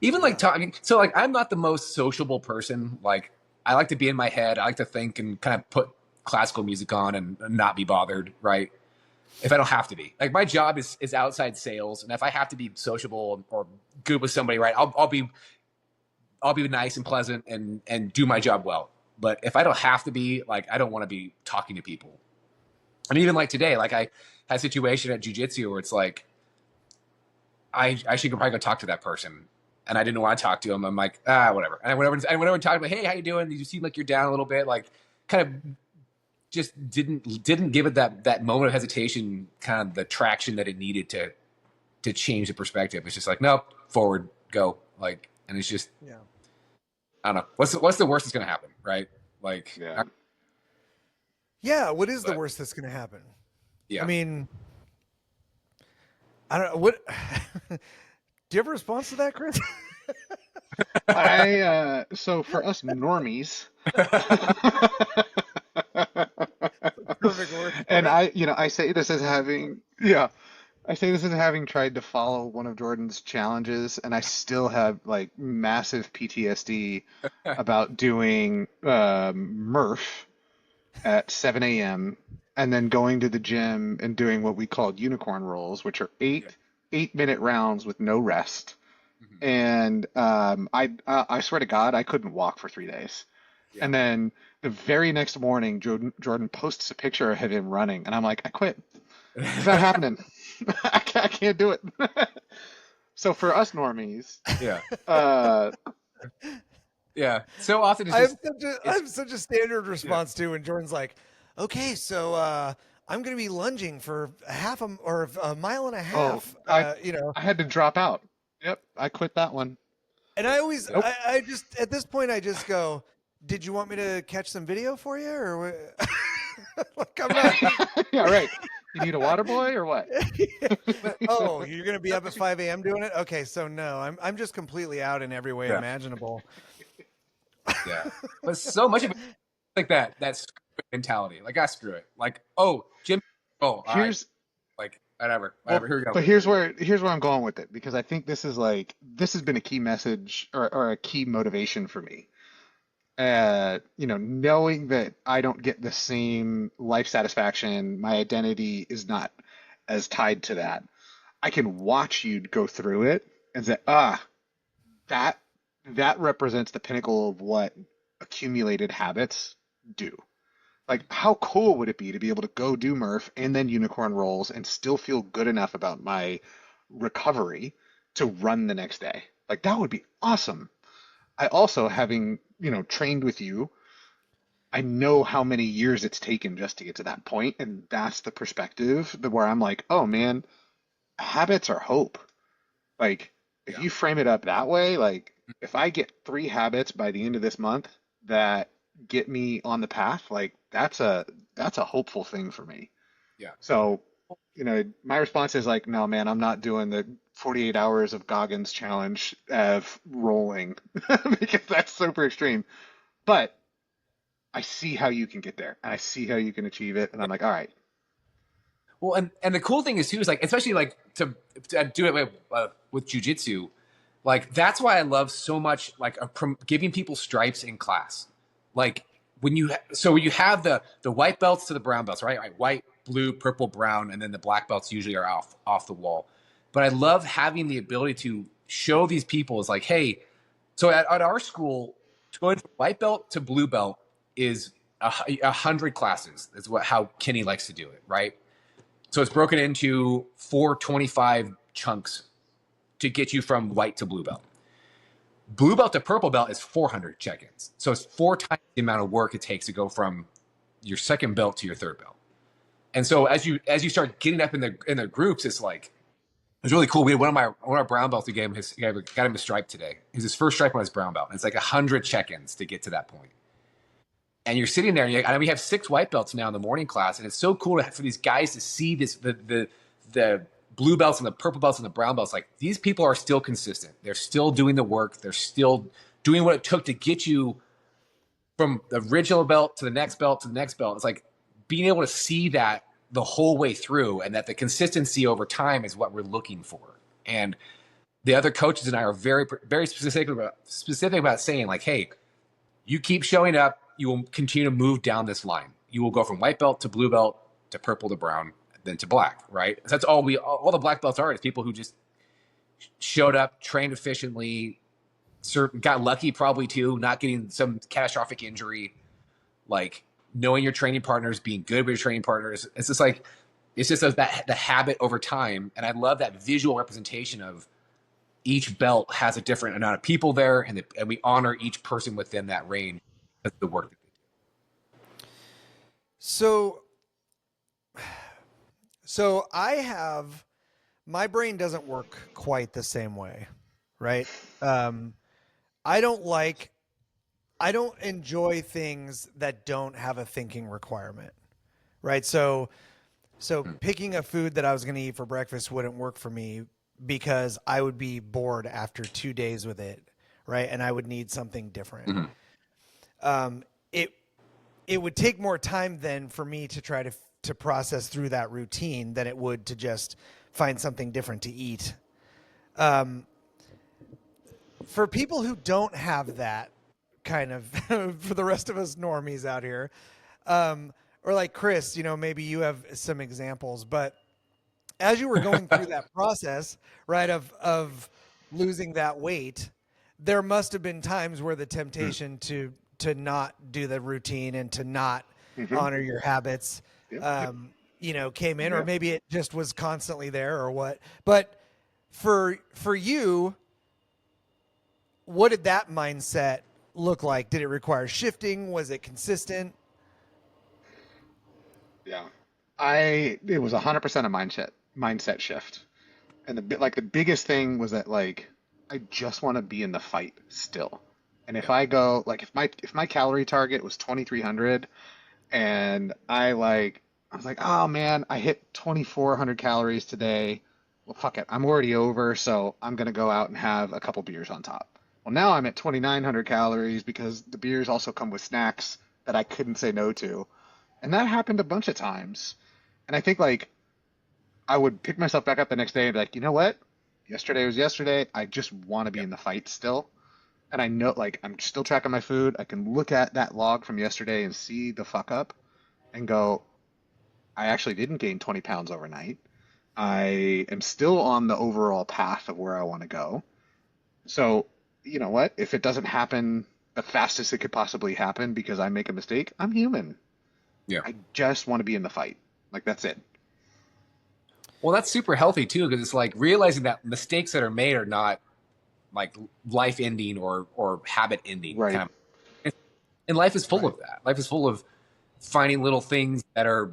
even like talking. So like, I'm not the most sociable person. Like, I like to be in my head. I like to think and kind of put classical music on and not be bothered. Right. If I don't have to be, like, my job is outside sales. And if I have to be sociable or good with somebody, right, I'll be nice and pleasant and do my job well. But if I don't have to be, like, I don't want to be talking to people. And even like today, like, I had a situation at jiu-jitsu where it's like, I should probably go talk to that person. And I didn't want to talk to him. I'm like, whatever. And I went over and talked about, hey, how you doing? You seem like you're down a little bit. Like, kind of just didn't give it that moment of hesitation, kind of the traction that it needed to change the perspective. It's just like, nope, forward, go. Like, and it's just, Yeah. I don't know. What's the worst that's going to happen, right? Like, Yeah. Yeah, what is the But- worst that's going to happen? yeah. I mean, I don't know what do you have a response to that, Chris? So for us normies, Perfect word. and I say this as having, tried to follow one of Jordan's challenges, and I still have like massive PTSD about doing Murph at 7 a.m. and then going to the gym and doing what we called unicorn rolls, which are eight-minute rounds with no rest. Mhm. And I swear to God, I couldn't walk for 3 days. Yeah. And then the very next morning, Jordan posts a picture of him running, and I'm like, I quit. It's not happening. I can't do it. So for us normies, Yeah. uh, Yeah. So often it's I just, have such a standard response too when Jordan's like, "Okay, so I'm going to be lunging for a mile and a half." I had to drop out. Yep, I quit that one. And I always, Nope. I just at this point, I just go, "Did you want me to catch some video for you, or what?" Like I'm not. Yeah, right. You need a water boy or what? Oh, you're going to be up at 5 a.m. doing it? Okay, so no, I'm just completely out in every way Yeah. imaginable. yeah. But so much of it, like that screw it mentality. Like, screw it. Like, oh, Jim. Oh, all right. Here's Like, whatever. Well, Here we go. but here's where I'm going with it, because I think this has been a key message or a key motivation for me. Knowing that I don't get the same life satisfaction, my identity is not as tied to that. I can watch you go through it and say, that represents the pinnacle of what accumulated habits do. Like, how cool would it be to be able to go do Murph and then unicorn rolls and still feel good enough about my recovery to run the next day? Like, that would be awesome. I also, having, trained with you, I know how many years it's taken just to get to that point, and that's the perspective where I'm like, oh man, habits are hope. Like, if Yeah. you frame it up that way, like, if I get 3 habits by the end of this month that get me on the path, like, that's a hopeful thing for me. Yeah. So, my response is like, no, man, I'm not doing the 48 hours of Goggins challenge of rolling because that's super extreme. But I see how you can get there, and I see how you can achieve it, and I'm like, all right. Well, and the cool thing is too is like especially like to do it with jujitsu, like that's why I love so much like giving people stripes in class. Like when you have the white belts to the brown belts, right? Like white, blue, purple, brown, and then the black belts usually are off the wall. But I love having the ability to show these people is like, hey, so at our school, going from white belt to blue belt is 100 classes. Is how Kenny likes to do it, right? So it's broken into 425 chunks to get you from white to blue belt. Blue belt to purple belt is 400 check-ins. So it's 4 times the amount of work it takes to go from your second belt to your third belt. And so as you start getting up in the groups, it's like it was really cool. We had one of our brown belts. We got him a stripe today. It was his first stripe on his brown belt. And it's like 100 check-ins to get to that point. And you're sitting there, and we have 6 white belts now in the morning class, and it's so cool for these guys to see this the blue belts and the purple belts and the brown belts. Like these people are still consistent. They're still doing the work. They're still doing what it took to get you from the original belt to the next belt to the next belt. It's like being able to see that the whole way through, and that the consistency over time is what we're looking for. And the other coaches and I are very very specific about saying like, hey, you keep showing up, you will continue to move down this line. You will go from white belt to blue belt to purple to brown, then to black, right? So that's all the black belts are is people who just showed up, trained efficiently, got lucky probably too, not getting some catastrophic injury, like knowing your training partners, being good with your training partners. It's just that the habit over time. And I love that visual representation of each belt has a different amount of people there, and we honor each person within that range of the work. So, my brain doesn't work quite the same way, right? I don't enjoy things that don't have a thinking requirement, right? So picking a food that I was going to eat for breakfast wouldn't work for me because I would be bored after 2 days with it, right? And I would need something different. Mm-hmm. It would take more time then for me to try to process through that routine than it would to just find something different to eat. For people who don't have that kind of, for the rest of us normies out here, or like Chris, maybe you have some examples, but as you were going through that process, right, of losing that weight, there must have been times where the temptation to not do the routine and to not honor your habits, came in, or maybe it just was constantly there or what. But for you, what did that mindset look like? Did it require shifting? Was it consistent? Yeah. It was 100% a mindset shift. And the biggest thing was that like I just want to be in the fight still. And if I go like if my calorie target was 2300 and I was like, "Oh man, I hit 2400 calories today. Well, fuck it. I'm already over, so I'm going to go out and have a couple beers on top." Well, now I'm at 2900 calories because the beers also come with snacks that I couldn't say no to. And that happened a bunch of times. And I think like I would pick myself back up the next day and be like, you know what? Yesterday was yesterday. I just want to be in the fight still. And I know like I'm still tracking my food. I can look at that log from yesterday and see the fuck up and go, I actually didn't gain 20 pounds overnight. I am still on the overall path of where I want to go. So, you know what? If it doesn't happen the fastest it could possibly happen because I make a mistake, I'm human. Yeah. I just want to be in the fight. Like, that's it. Well, that's super healthy too, because it's like realizing that mistakes that are made are not like life ending or habit ending. Right. And life is full Right. of that. Life is full of finding little things that are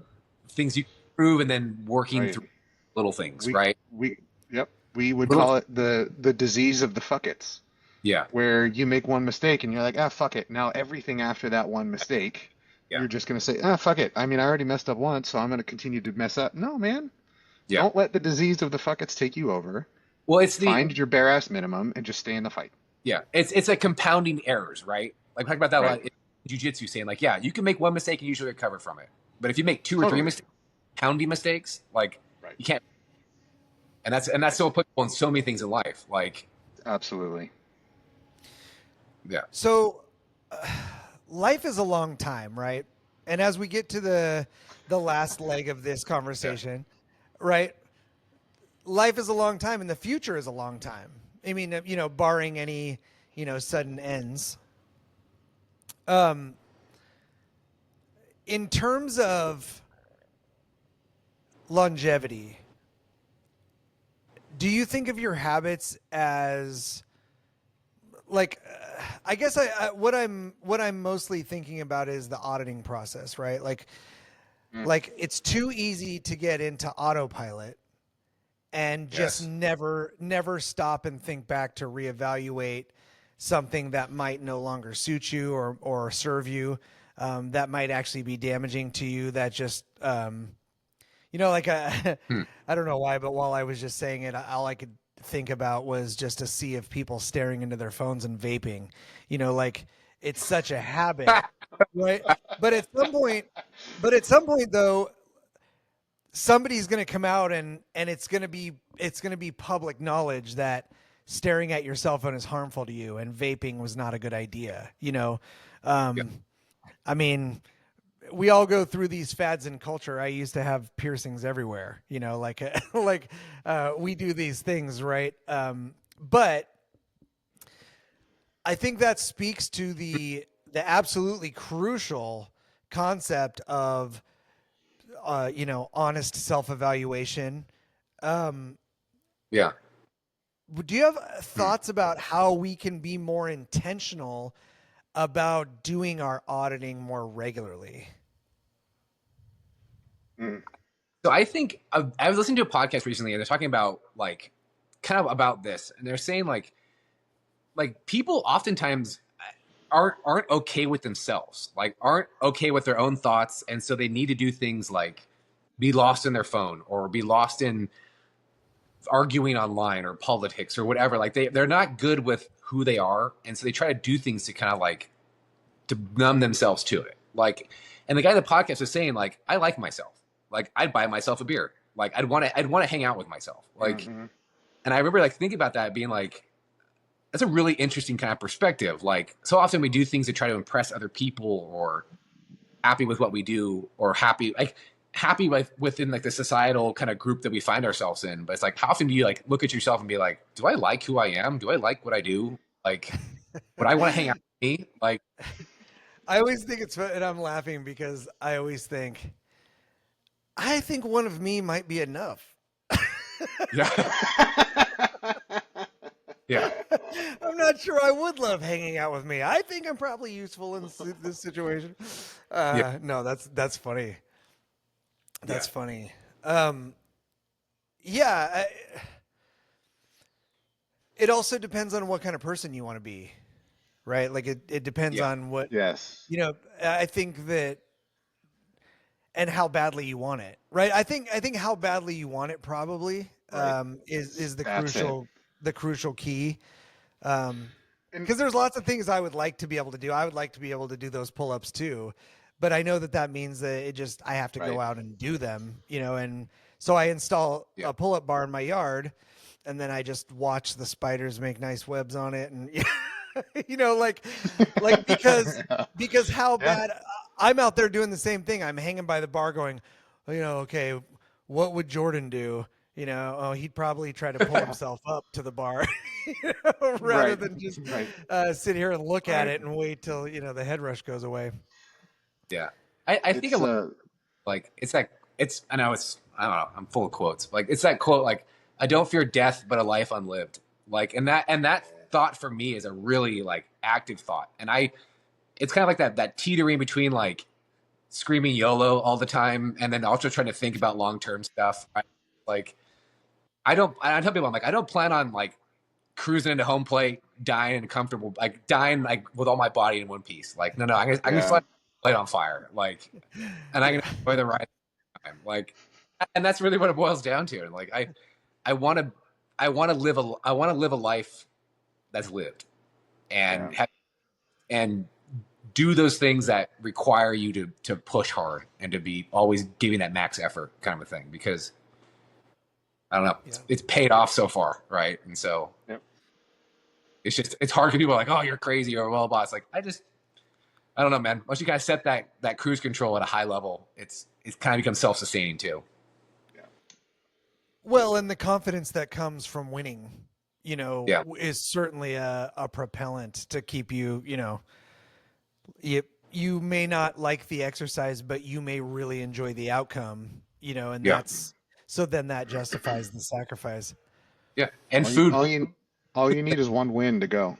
things you can improve and then working Right. through little things, We right? we yep. We would Little, call it the disease of the fuckets, yeah, where you make one mistake and you're like, ah, fuck it. Now everything after that one mistake, yeah, you're just gonna say, ah, fuck it. I mean, I already messed up once, so I'm gonna continue to mess up. No, man. yeah. Don't let the disease of the fuckets take you over. Well, it's the Find your bare ass minimum and just stay in the fight. yeah, it's like compounding errors, right? Like we talk about that a Right. lot in jujitsu, saying like, yeah, you can make one mistake and usually recover from it, but if you make two or three Totally. mistakes, pounding mistakes, like Right. you can't. And that's Right. so applicable in so many things in life. Like, Absolutely. yeah, So, life is a long time, right? And as we get to the last leg of this conversation, right? Life is a long time, and the future is a long time. I mean, barring any, sudden ends. Um, in terms of longevity, do you think of your habits as like I guess what I'm mostly thinking about is the auditing process, right? Mm. Like it's too easy to get into autopilot and just yes, never stop and think back to reevaluate something that might no longer suit you or serve you, that might actually be damaging to you, that just like hmm. I don't know why, but while I was just saying it, all I could think about was just a sea of people staring into their phones and vaping. Like it's such a habit, right? But at some point, though, somebody's going to come out and it's going to be public knowledge that staring at your cell phone is harmful to you and vaping was not a good idea. Yeah. I mean, we all go through these fads in culture. I used to have piercings everywhere, like we do these things, right? But I think that speaks to the absolutely crucial concept of honest self-evaluation. Um, Yeah. do you have Hmm. thoughts about how we can be more intentional about doing our auditing more regularly? Mm. So I think I was listening to a podcast recently, and they're talking about like kind of about this, and they're saying like people oftentimes aren't okay with themselves, like aren't okay with their own thoughts, and so they need to do things like be lost in their phone or be lost in arguing online or politics or whatever. Like they're not good with who they are, and so they try to do things to kind of like to numb themselves to it. Like, and the guy in the podcast was saying like, I like myself. Like I'd buy myself a beer. Like I'd want to hang out with myself. Like, Mm-hmm. and I remember like thinking about that being like, that's a really interesting kind of perspective. Like so often we do things to try to impress other people or happy with what we do or happy with within like the societal kind of group that we find ourselves in. But it's like, how often do you like look at yourself and be like, do I like who I am? Do I like what I do? Like, would I want to hang out with me? Like, I always think it's fun, and I'm laughing because I think one of me might be enough. yeah, yeah, I'm not sure I would love hanging out with me. I think I'm probably useful in this situation. yeah, No, that's funny. yeah, That's funny. Um, yeah, it also depends on what kind of person you want to be, right? Like it depends yeah, on what Yes. I think that, and how badly you want it, right? I think how badly you want it probably Right. is That's it. the crucial key. Um, And because there's lots of things I would like to be able to do. I would like to be able to do those pull-ups too, but I know that means that I have to go right. out and do them, and so I install yeah. a pull-up bar in my yard, and then I just watch the spiders make nice webs on it, and like because how Yeah. bad I'm out there doing the same thing. I'm hanging by the bar going, okay, what would Jordan do? Oh, he'd probably try to pull himself up to the bar, rather Right. than just Right. sit here and look at Right. it and wait till the head rush goes away. Yeah. I think a It's lot like it's that it's I know it's I don't know, I'm full of quotes. Like it's that quote like I don't fear death but a life unlived. Like and that thought for me is a really like active thought. And it's kind of like that teetering between like screaming YOLO all the time and then also trying to think about long term stuff. Right? Like I tell people I'm like I don't plan on like cruising into home plate, dying and comfortable, like dying like with all my body in one piece. Like no, I'm gonna Yeah. set the plate on fire, like, and I'm gonna enjoy the ride. Time. Like, and that's really what it boils down to. And like I want to I want to live a life that's lived Yeah. and and do those things that require you to push hard and to be always giving that max effort kind of a thing because I don't know it's paid off so far, right? And so Yep. it's hard for people like, oh, you're crazy or well boss. Like I don't know, man. Once you guys set that cruise control at a high level, it's kind of becomes self-sustaining too. Well, and the confidence that comes from winning, Yeah. is certainly a propellant to keep you, you may not like the exercise, but you may really enjoy the outcome, and Yeah. so then that justifies the sacrifice. Yeah. And All food. all you need is one win to go.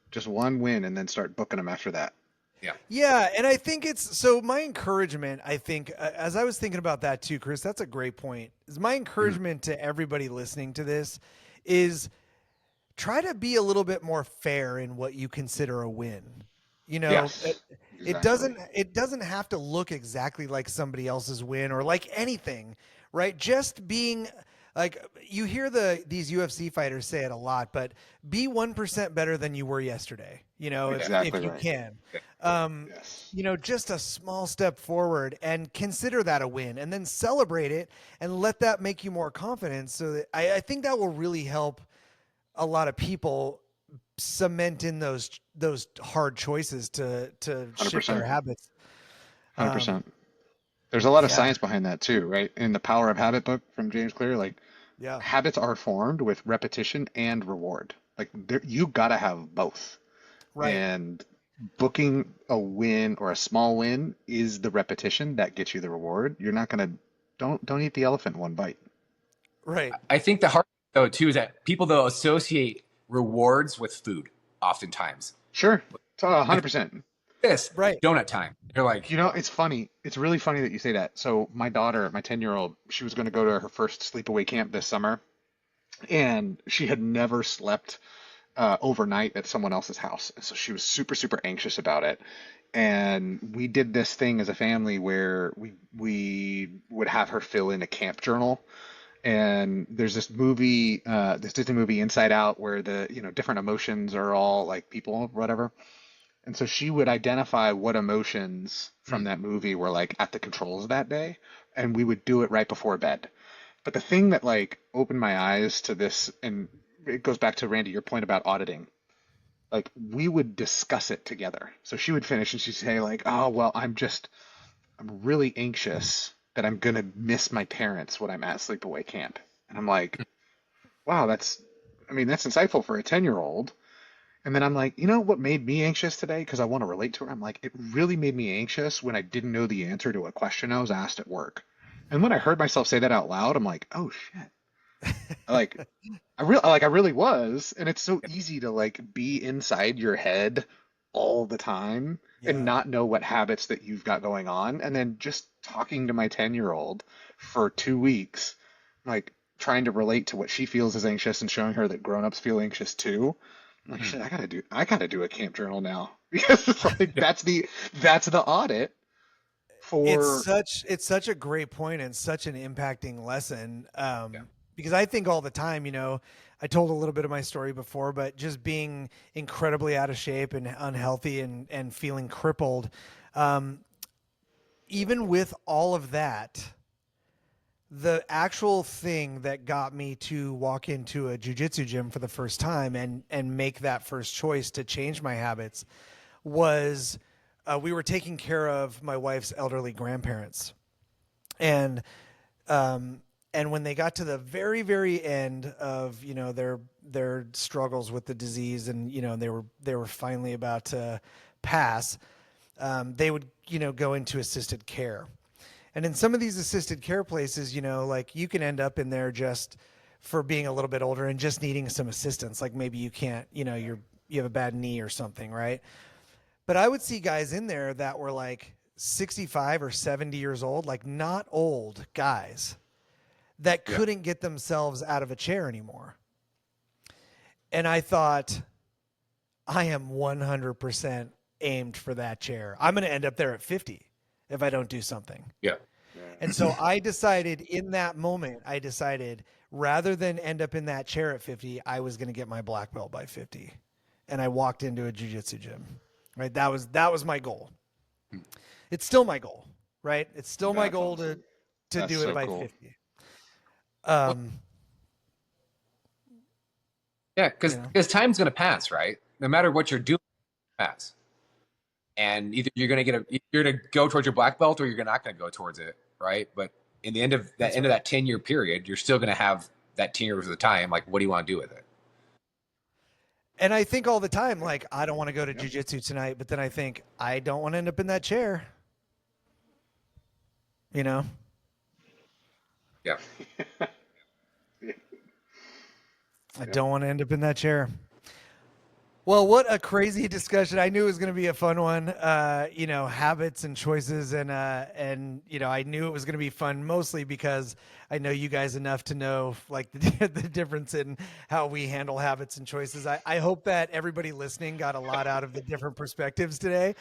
Just one win and then start booking them after that. Yeah. Yeah, and I think so my encouragement, I think, as I was thinking about that too, Chris, that's a great point. Is my encouragement to everybody listening to this is try to be a little bit more fair in what you consider a win. Yes. It doesn't have to look exactly like somebody else's win or like anything, right? Just being like, you hear these UFC fighters say it a lot, but be 1% better than you were yesterday, Exactly if you right. can. Yes. Just a small step forward and consider that a win and then celebrate it and let that make you more confident. So that I think that will really help a lot of people cement in those hard choices to shift their 100%. habits. 100%. There's a lot of yeah. science behind that too, right? In the Power of Habit book from James Clear, like Yeah. habits are formed with repetition and reward. Like you gotta have both. Right. And booking a win or a small win is the repetition that gets you the reward. You're not gonna don't eat the elephant in one bite. Right. I think the hard thing, though too is that people though associate rewards with food oftentimes. Sure. 100%. This Right. donut time. You're like, It's funny. It's really funny that you say that. So my daughter, my 10-year-old, she was going to go to her first sleepaway camp this summer, and she had never slept overnight at someone else's house. And so she was super, super anxious about it. And we did this thing as a family where we would have her fill in a camp journal. And there's this movie, this Disney movie Inside Out, where the different emotions are all like people or whatever. And so she would identify what emotions from that movie were like at the controls that day, and we would do it right before bed. But the thing that like opened my eyes to this, and it goes back to Randy, your point about auditing. Like we would discuss it together. So she would finish and she'd say like, "Oh, well, I'm really anxious that I'm gonna miss my parents when I'm at sleepaway camp." And I'm like, "Wow, that's insightful for a 10-year-old." And then I'm like, what made me anxious today? Because I want to relate to her. I'm like, it really made me anxious when I didn't know the answer to a question I was asked at work. And when I heard myself say that out loud, I'm like, oh shit. Like I really was. And it's so easy to like be inside your head all the time and not know what habits that you've got going on. And then just talking to my 10-year-old for 2 weeks, like trying to relate to what she feels is anxious and showing her that grown-ups feel anxious too. I'm like, shit, I gotta do a camp journal now because it's like that's the audit for. It's such a great point and such an impacting lesson. Because I think all the time, I told a little bit of my story before, but just being incredibly out of shape and unhealthy and feeling crippled, even with all of that, the actual thing that got me to walk into a jujitsu gym for the first time and make that first choice to change my habits was we were taking care of my wife's elderly grandparents. And when they got to the very, very end of, their struggles with the disease and, they were finally about to pass, they would, go into assisted care. And in some of these assisted care places, like you can end up in there just for being a little bit older and just needing some assistance. Like maybe you can't, you have a bad knee or something, right? But I would see guys in there that were like 65 or 70 years old, like not old guys that Yeah. couldn't get themselves out of a chair anymore. And I thought, I am 100% aimed for that chair. I'm going to end up there at 50 if I don't do something. Yeah. And so I decided in that moment, rather than end up in that chair at 50, I was going to get my black belt by 50. And I walked into a jiu-jitsu gym, right? That was my goal. It's still my goal, right? It's still my That's goal awesome. to That's do so it by cool. 50. Yeah, because You know. time's going to pass, right? No matter what you're doing, pass. And either you're going to go towards your black belt or you're not going to go towards it, right? But in the end of That's that 10-year period, you're still going to have that 10 years of the time. Like, what do you want to do with it? And I think all the time, like, I don't want to go to jiu-jitsu tonight, but then I think I don't want to end up in that chair. You know? Yeah. I don't want to end up in that chair. Well, what a crazy discussion. I knew it was going to be a fun one. Habits and choices. And I knew it was going to be fun mostly because I know you guys enough to know like the difference in how we handle habits and choices. I hope that everybody listening got a lot out of the different perspectives today,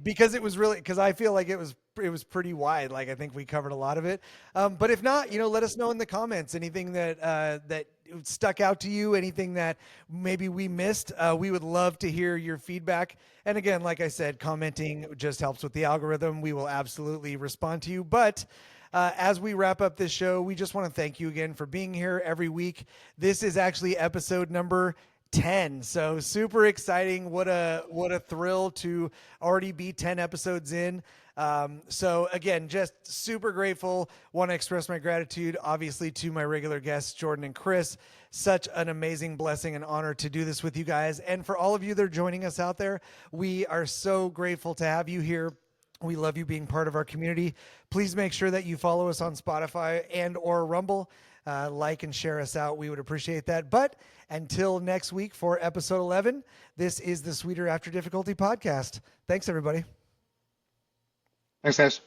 because it was really, because I feel like it was pretty wide. Like I think we covered a lot of it. But if not, let us know in the comments anything that stuck out to you, anything that maybe we missed. We would love to hear your feedback. And again, like I said, commenting just helps with the algorithm. We will absolutely respond to you. But as we wrap up this show, we just want to thank you again for being here every week. This is actually episode number 10. So super exciting. What a thrill to already be 10 episodes in. So again, just super grateful. Want to express my gratitude, obviously, to my regular guests, Jordan and Chris. Such an amazing blessing and honor to do this with you guys. And for all of you that are joining us out there, we are so grateful to have you here. We love you being part of our community. Please make sure that you follow us on Spotify and or Rumble. Like and share us out. We would appreciate that. But until next week for episode 11, this is the Sweeter After Difficulty podcast. Thanks, everybody. Thanks, guys.